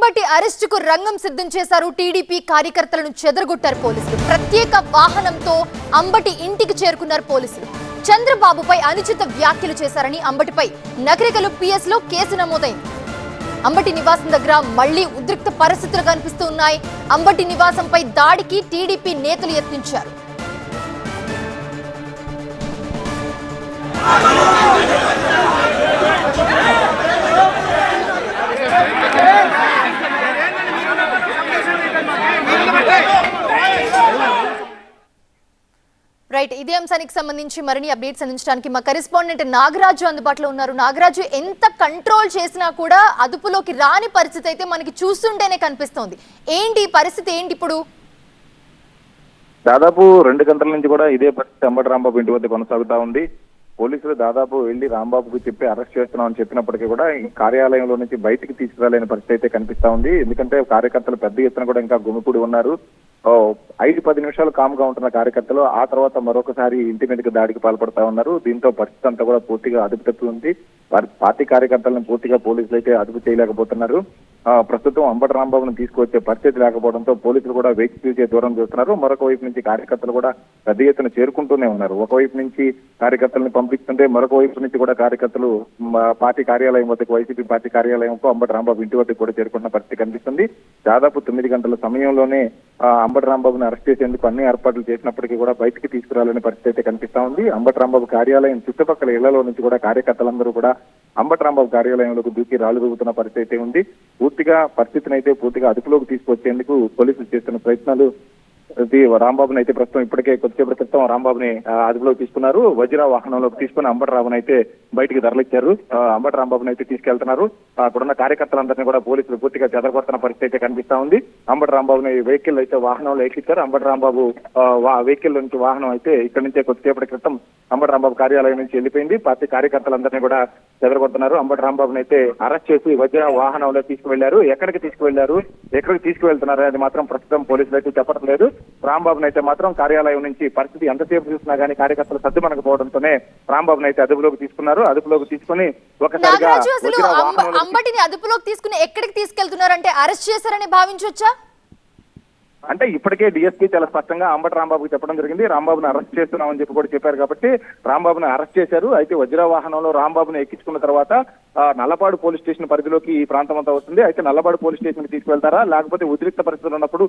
అంబటి అరెస్టుకు రంగం సిద్ధం చేశారు. టీడీపీ కార్యకర్తలను చెదరగొట్టారు పోలీసులు. ప్రత్యేక వాహనంతో అంబటి ఇంటికి చేరుకున్నారు పోలీసులు. చంద్రబాబుపై అనుచిత వ్యాఖ్యలు చేశారని అంబటిపై నగరికలు పిఎస్ లో కేసు నమోదైంది. అంబటి నివాసం దగ్గర మళ్లీ ఉద్రిక్త పరిస్థితులు కనిపిస్తూ ఉన్నాయి. అంబటి నివాసంపై దాడికి టీడీపీ నేతలు యత్నించారు. రైట్, ఇదే అంశానికి సంబంధించి మరిన్ని అప్డేట్స్ అందించడానికి మా కరెస్పాండెంట్ నాగరాజు అందుబాటులో ఉన్నారు. నాగరాజు, ఎంత కంట్రోల్ చేసినా కూడా అదుపులోకి రాని పరిస్థితి అయితే మనకి చూస్తుంటేనే కనిపిస్తోంది. ఏంటి పరిస్థితి, ఏంటి ఇప్పుడు? దాదాపు 2 గంటల నుంచి కూడా ఇదే పరిస్థితి అంబటి రాంబాబు ఇంటి వద్ద కొనసాగుతా ఉంది. పోలీసులు దాదాపు వెళ్లి రాంబాబుకు చెప్పి అరెస్ట్ చేస్తున్నామని చెప్పినప్పటికీ కూడా ఈ కార్యాలయంలో నుంచి బయటికి తీసుకురాలేని పరిస్థితి అయితే కనిపిస్తా ఉంది. ఎందుకంటే కార్యకర్తలు పెద్ద ఎత్తున కూడా ఇంకా గుమికూడి ఉన్నారు. 5-10 నిమిషాలు కామ్గా ఉంటున్న కార్యకర్తలు ఆ తర్వాత మరొకసారి ఇంటి మీదకి దాడికి పాల్పడతా ఉన్నారు. దీంతో పరిస్థితి అంతా కూడా పూర్తిగా అదుపు తప్పి ఉంది. పార్టీ కార్యకర్తలను పూర్తిగా పోలీసులు అయితే అదుపు చేయలేకపోతున్నారు. ప్రస్తుతం అంబటి రాంబాబును తీసుకువచ్చే పరిస్థితి లేకపోవడంతో పోలీసులు కూడా వేచి చూసే దూరం చూస్తున్నారు. మరొక వైపు నుంచి కార్యకర్తలు కూడా పెద్ద ఎత్తున చేరుకుంటూనే ఉన్నారు. ఒకవైపు నుంచి కార్యకర్తలను పంపిస్తుంటే మరొక వైపు నుంచి కూడా కార్యకర్తలు పార్టీ కార్యాలయం వద్దకు, వైసీపీ పార్టీ కార్యాలయంకు అంబటి రాంబాబు ఇంటి వద్దకు కూడా చేరుకుంటున్న పరిస్థితి కనిపిస్తుంది. దాదాపు 9 గంటల సమయంలోనే అంబటి రాంబాబును అరెస్ట్ చేసేందుకు అన్ని ఏర్పాట్లు చేసినప్పటికీ కూడా బయటికి తీసుకురాలేని పరిస్థితి అయితే కనిపిస్తా ఉంది. అంబటి రాంబాబు కార్యాలయం చుట్టుపక్కల ఇళ్లలో నుంచి కూడా కార్యకర్తలందరూ కూడా అంబటి రాంబాబు కార్యాలయంలోకి దూకి రాళ్లు దూకుతున్న పరిస్థితి అయితే ఉంది. పూర్తిగా పరిస్థితిని అయితే పూర్తిగా అదుపులోకి తీసుకొచ్చేందుకు పోలీసులు చేస్తున్న ప్రయత్నాలు రాంబాబుని అయితే ప్రస్తుతం ఇప్పటికే కొద్దిసేపటి క్రితం రాంబాబుని అదుపులోకి తీసుకున్నారు. వజ్ర వాహనంలోకి తీసుకుని అంబటి రాంబాబుని అయితే బయటికి తరలించారు. అంబటి రాంబాబుని అయితే తీసుకెళ్తున్నారు. అక్కడున్న కార్యకర్తలందరినీ కూడా పోలీసులు పూర్తిగా చెదరగొడుతున్న పరిస్థితి అయితే కనిపిస్తా ఉంది. అంబటి రాంబాబుని వెహికల్ అయితే వాహనంలో ఎక్కించారు. అంబటి రాంబాబు వెహికల్ నుంచి వాహనం అయితే ఇక్కడి నుంచే కొద్దిసేపటి క్రితం అంబటి రాంబాబు కార్యాలయం నుంచి వెళ్ళిపోయింది. పార్టీ కార్యకర్తలందరినీ కూడా చెదరగొడుతున్నారు. అంబటి రాంబాబుని అయితే అరెస్ట్ చేసి వజ్ర వాహనంలో తీసుకువెళ్లారు. ఎక్కడికి తీసుకువెళ్తున్నారు అనేది మాత్రం ప్రస్తుతం పోలీసులు అయితే చెప్పడం లేదు. రాంబాబుని అయితే మాత్రం కార్యాలయం నుంచి పరిస్థితి ఎంతసేపు చూసినా గానీ కార్యకర్తలు సర్దుమనకపోవడంతోనే రాంబాబుని అయితే అదుపులోకి తీసుకున్నారు. అదుపులోకి తీసుకుని ఒకసారిగా అంబటిని అదుపులోకి తీసుకుని ఎక్కడికి తీసుకెళ్తున్నారంటే అరెస్ట్ చేశారని భావించవచ్చా? అంటే ఇప్పటికే డిఎస్పీ చాలా స్పష్టంగా అంబటి రాంబాబుకి చెప్పడం జరిగింది. రాంబాబుని అరెస్ట్ చేస్తున్నామని చెప్పి కూడా చెప్పారు కాబట్టి రాంబాబుని అరెస్ట్ చేశారు. అయితే వజ్ర వాహనంలో రాంబాబుని ఎక్కించుకున్న తర్వాత నల్లపాడు పోలీస్ స్టేషన్ పరిధిలోకి ఈ ప్రాంతం అంతా వస్తుంది. అయితే నల్లపాడు పోలీస్ స్టేషన్ కి తీసుకువెళ్తారా, లేకపోతే ఉద్రిక్త పరిస్థితులు ఉన్నప్పుడు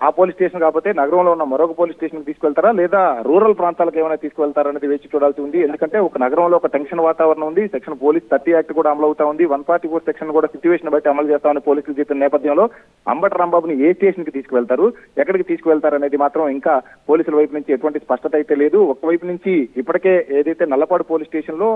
ఆ పోలీస్ స్టేషన్ కాకపోతే నగరంలో ఉన్న మరొక పోలీస్ స్టేషన్ కి తీసుకువెళ్తారా, లేదా రూరల్ ప్రాంతాలకు ఏమైనా తీసుకువెళ్తారా అనేది వేచి చూడాల్సి ఉంది. ఎందుకంటే ఒక నగరంలో ఒక టెన్షన్ వాతావరణం ఉంది. సెక్షన్ పోలీస్ 30 యాక్ట్ కూడా అమలు అవుతా ఉంది. 144 సెక్షన్ కూడా సిచ్యువేషన్ బట్టి అమలు చేస్తామని పోలీసులు చెప్పిన నేపథ్యంలో అంబటి రాంబాబుని ఏ స్టేషన్ కి తీసుకువెళ్తారు, ఎక్కడికి తీసుకువెళ్తారు అనేది మాత్రం ఇంకా పోలీసుల వైపు నుంచి ఎటువంటి స్పష్టత అయితే లేదు. ఒకవైపు నుంచి ఇప్పటికే ఏదైతే నల్లపాడు పోలీస్ స్టేషన్ లో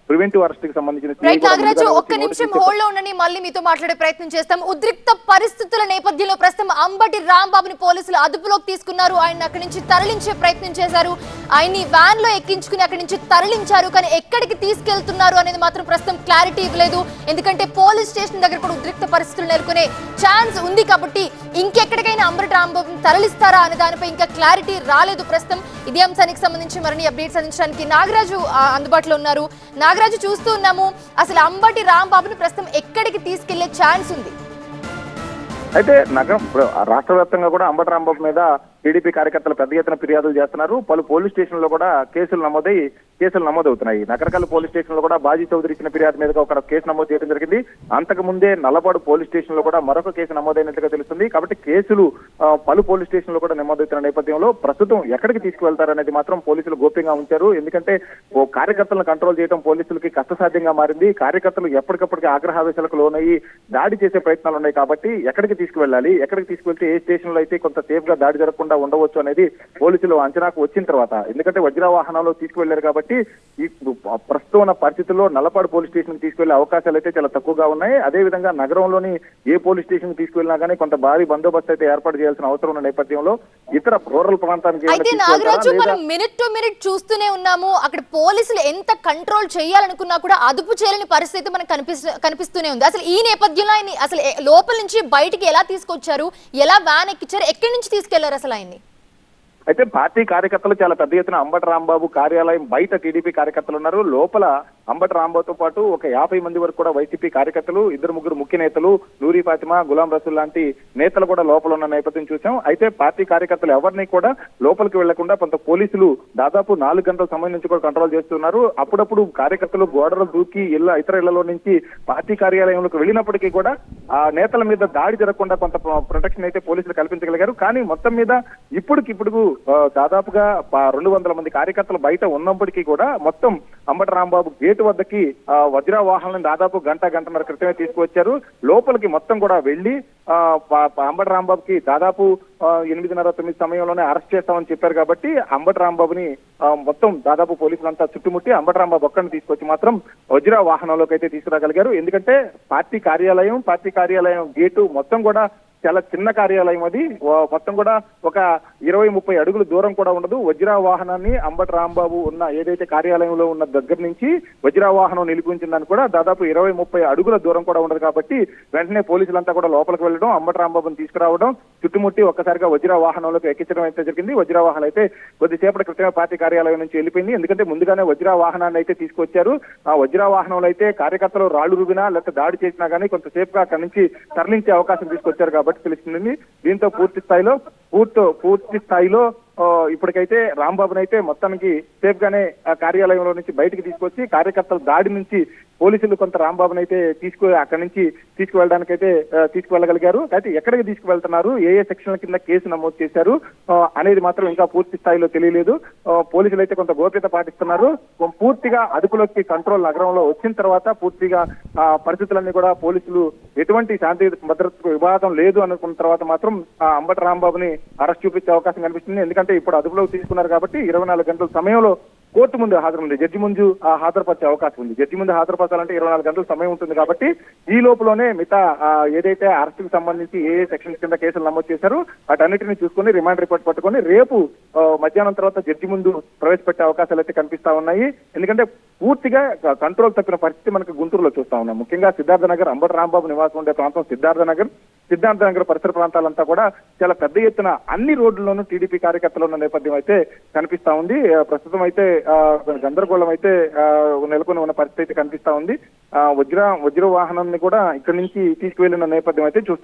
ప్రివెంటివ్ అరెస్ట్ కి సంబంధించిన నాగరాజు ఒక్క నిమిషం హోల్డ్ లో ఉండని, మళ్ళీ మీతో మాట్లాడే ప్రయత్నం చేస్తాం. ఉద్రిక్త పరిస్థితుల నేపథ్యంలో ప్రస్తుతం అంబటి రాంబాబుని పోలీసులు అదుపులోకి తీసుకున్నారు. ఆయన అక్కడి నుంచి తరలించే ప్రయత్నం చేశారు. ఆయన్ని వ్యాన్ లో ఎక్కించుకుని అక్కడి నుంచి తరలించారు. కానీ ఎక్కడికి తీసుకెళ్తున్నారు అనేది మాత్రం ప్రస్తుతం క్లారిటీ ఇవ్వలేదు. ఎందుకంటే పోలీస్ స్టేషన్ దగ్గర కూడా ఉద్రిక్త పరిస్థితులు నెలకొనే ఛాన్స్ ఉంది కాబట్టి ఇంకెక్కడికైనా అంబటి రాంబాబుని తరలిస్తారా అనే దానిపై ఇంకా క్లారిటీ రాలేదు ప్రస్తుతం. ఇదే అంశానికి సంబంధించి మరిన్ని అప్డేట్స్ అందించడానికి నాగరాజు అందుబాటులో ఉన్నారు. నాగరాజు, చూస్తూ ఉన్నాము, అసలు అంబటి రాంబాబుని ప్రస్తుతం ఎక్కడికి తీసుకెళ్లే ఛాన్స్ ఉంది? అయితే నగరం రాష్ట్ర వ్యాప్తంగా కూడా అంబటి రాంబాబు మీద టీడీపీ కార్యకర్తలు పెద్ద ఎత్తున ఫిర్యాదులు చేస్తున్నారు. పలు పోలీస్ స్టేషన్లో కూడా కేసులు నమోదవుతున్నాయి. నకరకల్ పోలీస్ స్టేషన్ లో కూడా బాజీ చౌదరి ఇచ్చిన ఫిర్యాదు మీదుగా ఒక కేసు నమోదు చేయడం జరిగింది. అంతకు ముందే నల్లపాడు పోలీస్ స్టేషన్ లో కూడా మరొక కేసు నమోదైనట్లుగా తెలుస్తుంది. కాబట్టి కేసులు పలు పోలీస్ స్టేషన్ లో కూడా నమోదవుతున్న నేపథ్యంలో ప్రస్తుతం ఎక్కడికి తీసుకువెళ్తారనేది మాత్రం పోలీసులు గోప్యంగా ఉంచారు. ఎందుకంటే కార్యకర్తలను కంట్రోల్ చేయడం పోలీసులకి కష్టసాధ్యంగా మారింది. కార్యకర్తలు ఎప్పటికప్పటికి ఆగ్రహావేశాలకు లోనయ్యి దాడి చేసే ప్రయత్నాలు ఉన్నాయి. కాబట్టి ఎక్కడికి తీసుకువెళ్ళాలి, ఎక్కడికి తీసుకువెళ్తే ఏ స్టేషన్ లో అయితే కొంత సేఫ్ గా దాడి జరగకుండా ఉండవచ్చు అనేది పోలీసులు అంచనాకు వచ్చిన తర్వాత, ఎందుకంటే వజ్ర వాహనంలో తీసుకువెళ్లారు కాబట్టి ఈ ప్రస్తుతం ఉన్న పరిస్థితుల్లో నల్లపాడు పోలీస్ స్టేషన్ తీసుకువెళ్లే అవకాశాలు అయితే చాలా తక్కువగా ఉన్నాయి. అదేవిధంగా నగరంలోని ఏ పోలీస్ స్టేషన్ తీసుకువెళ్ళినా కానీ కొంత భారీ బందోబస్తు అయితే ఏర్పాటు చేయాల్సిన అవసరం ఉన్న నేపథ్యంలో ఇతర రూరల్ ప్రాంతానికి మినిట్ టు మినిట్ చూస్తూనే ఉన్నాము. అక్కడ పోలీసులు ఎంత కంట్రోల్ చేయాలనుకున్నా కూడా అదుపు చేయలేని పరిస్థితి మనకు కనిపిస్తూనే ఉంది. అసలు ఈ నేపథ్యంలో ఆయన అసలు లోపల నుంచి బయటికి ఎలా తీసుకొచ్చారు, ఎలా వ్యాన్ ఎక్కించారు, ఎక్కడి నుంచి తీసుకెళ్లారు అసలు ఆయన్ని? అయితే పార్టీ కార్యకర్తలు చాలా పెద్ద ఎత్తున అంబటి రాంబాబు కార్యాలయం బయట టీడీపీ కార్యకర్తలు ఉన్నారు. లోపల అంబటి రాంబాబుతో పాటు ఒక 50 మంది వరకు కూడా వైసీపీ కార్యకర్తలు, 2-3 ముఖ్య నేతలు, నూరి ఫాతిమా, గులాం రసూల్ లాంటి నేతలు కూడా లోపల ఉన్న నేపథ్యం చూసాం. అయితే పార్టీ కార్యకర్తలు ఎవరిని కూడా లోపలికి వెళ్లకుండా కొంత పోలీసులు దాదాపు 4 గంటల సమయం నుంచి కూడా కంట్రోల్ చేస్తున్నారు. అప్పుడప్పుడు కార్యకర్తలు గోడలు దూకి ఇతర ఇళ్లలో నుంచి పార్టీ కార్యాలయంలోకి వెళ్ళినప్పటికీ కూడా ఆ నేతల మీద దాడి జరగకుండా కొంత ప్రొటెక్షన్ అయితే పోలీసులు కల్పించగలిగారు. కానీ మొత్తం మీద ఇప్పటికిప్పుడు దాదాపుగా 200 మంది కార్యకర్తలు బయట ఉన్నప్పటికీ కూడా మొత్తం అంబటి రాంబాబు గేటు వద్దకి వజ్ర వాహనాలను దాదాపు గంటన్నర క్రితమే తీసుకువచ్చారు. లోపలికి మొత్తం కూడా వెళ్లి అంబటి రాంబాబుకి దాదాపు 8:30-9 సమయంలోనే అరెస్ట్ చేస్తామని చెప్పారు. కాబట్టి అంబటి రాంబాబుని మొత్తం దాదాపు పోలీసులంతా చుట్టుముట్టి అంబటి రాంబాబు ఒక్కడిని తీసుకొచ్చి మాత్రం వజ్ర వాహనంలోకి అయితే తీసుకురాగలిగారు. ఎందుకంటే పార్టీ కార్యాలయం గేటు మొత్తం కూడా చాలా చిన్న కార్యాలయం. అది మొత్తం కూడా ఒక 20-30 అడుగుల దూరం కూడా ఉండదు. వజ్ర వాహనాన్ని అంబటి రాంబాబు ఉన్న ఏదైతే కార్యాలయంలో ఉన్న దగ్గర నుంచి వజ్ర వాహనం నిలిపించిందని కూడా దాదాపు 20-30 అడుగుల దూరం కూడా ఉండదు. కాబట్టి వెంటనే పోలీసులంతా కూడా లోపలికి వెళ్ళడం, అంబటి రాంబాబుని తీసుకురావడం, చుట్టుముట్టి ఒక్కసారిగా వజ్ర వాహనంలోకి ఎక్కించడం అయితే జరిగింది. వజ్ర వాహనం అయితే కొద్దిసేపటి క్రితమే పార్టీ కార్యాలయం నుంచి వెళ్ళిపోయింది. ఎందుకంటే ముందుగానే వజ్ర వాహనాన్ని అయితే తీసుకొచ్చారు. ఆ వజ్ర వాహనంలో అయితే కార్యకర్తలు రాళ్లు రువినా లేకపోతే దాడి చేసినా కానీ కొంతసేపుగా అక్కడి నుంచి తరలించే అవకాశం తీసుకొచ్చారు కాబట్టి తెలుస్తుంది. దీంతో పూర్తి స్థాయిలో ఇప్పటికైతే రాంబాబుని అయితే మొత్తానికి సేఫ్ గానే కార్యాలయంలో నుంచి బయటికి తీసుకొచ్చి కార్యకర్తల దాడి నుంచి పోలీసులు కొంత రాంబాబుని అయితే అక్కడి నుంచి తీసుకువెళ్ళడానికైతే తీసుకువెళ్ళగలిగారు. అయితే ఎక్కడికి తీసుకువెళ్తున్నారు, ఏ సెక్షన్ల కింద కేసు నమోదు చేశారు అనేది మాత్రం ఇంకా పూర్తి స్థాయిలో తెలియలేదు. పోలీసులు అయితే కొంత గోప్యత పాటిస్తున్నారు. పూర్తిగా అదుపులోకి కంట్రోల్ నగరంలో వచ్చిన తర్వాత పూర్తిగా పరిస్థితులన్నీ కూడా పోలీసులు ఎటువంటి శాంతి భద్రతకు వివాదం లేదు అనుకున్న తర్వాత మాత్రం అంబటి రాంబాబుని అరెస్ట్ చూపించే అవకాశం కనిపిస్తుంది. ఎందుకంటే ఇప్పుడు అదుపులోకి తీసుకున్నారు కాబట్టి 24 గంటల సమయంలో కోర్టు ముందు హాజరుంది, జడ్జి ముందు హాజరుపరిచే అవకాశం ఉంది. జడ్జి ముందు హాజరుపరచాలంటే 24 గంటల సమయం ఉంటుంది. కాబట్టి ఈ లోపలనే మిగతా ఏదైతే అరెస్టుకు సంబంధించి ఏ సెక్షన్స్ కింద కేసులు నమోదు చేశారు వాటన్నిటిని చూసుకుని రిమాండ్ రిపోర్ట్ పట్టుకొని రేపు మధ్యాహ్నం తర్వాత జడ్జి ముందు ప్రవేశపెట్టే అవకాశాలు అయితే కనిపిస్తా ఉన్నాయి. ఎందుకంటే పూర్తిగా కంట్రోల్ తప్పిన పరిస్థితి మనకు గుంటూరులో చూస్తా ఉన్నాం. ముఖ్యంగా సిద్ధార్థ నగర్, అంబటి రాంబాబు నివాసం ఉండే ప్రాంతం సిద్ధార్థ నగర్ పరిసర ప్రాంతాలంతా కూడా చాలా పెద్ద ఎత్తున అన్ని రోడ్లలోనూ టీడీపీ కార్యకర్తలు ఉన్న నేపథ్యం అయితే కనిపిస్తా ఉంది. ప్రస్తుతం అయితే గందరగోళం అయితే నెలకొని ఉన్న పరిస్థితి అయితే కనిపిస్తా ఉంది. వజ్ర వాహనాన్ని కూడా ఇక్కడి నుంచి తీసుకువెళ్లిన నేపథ్యం అయితే చూస్తాం.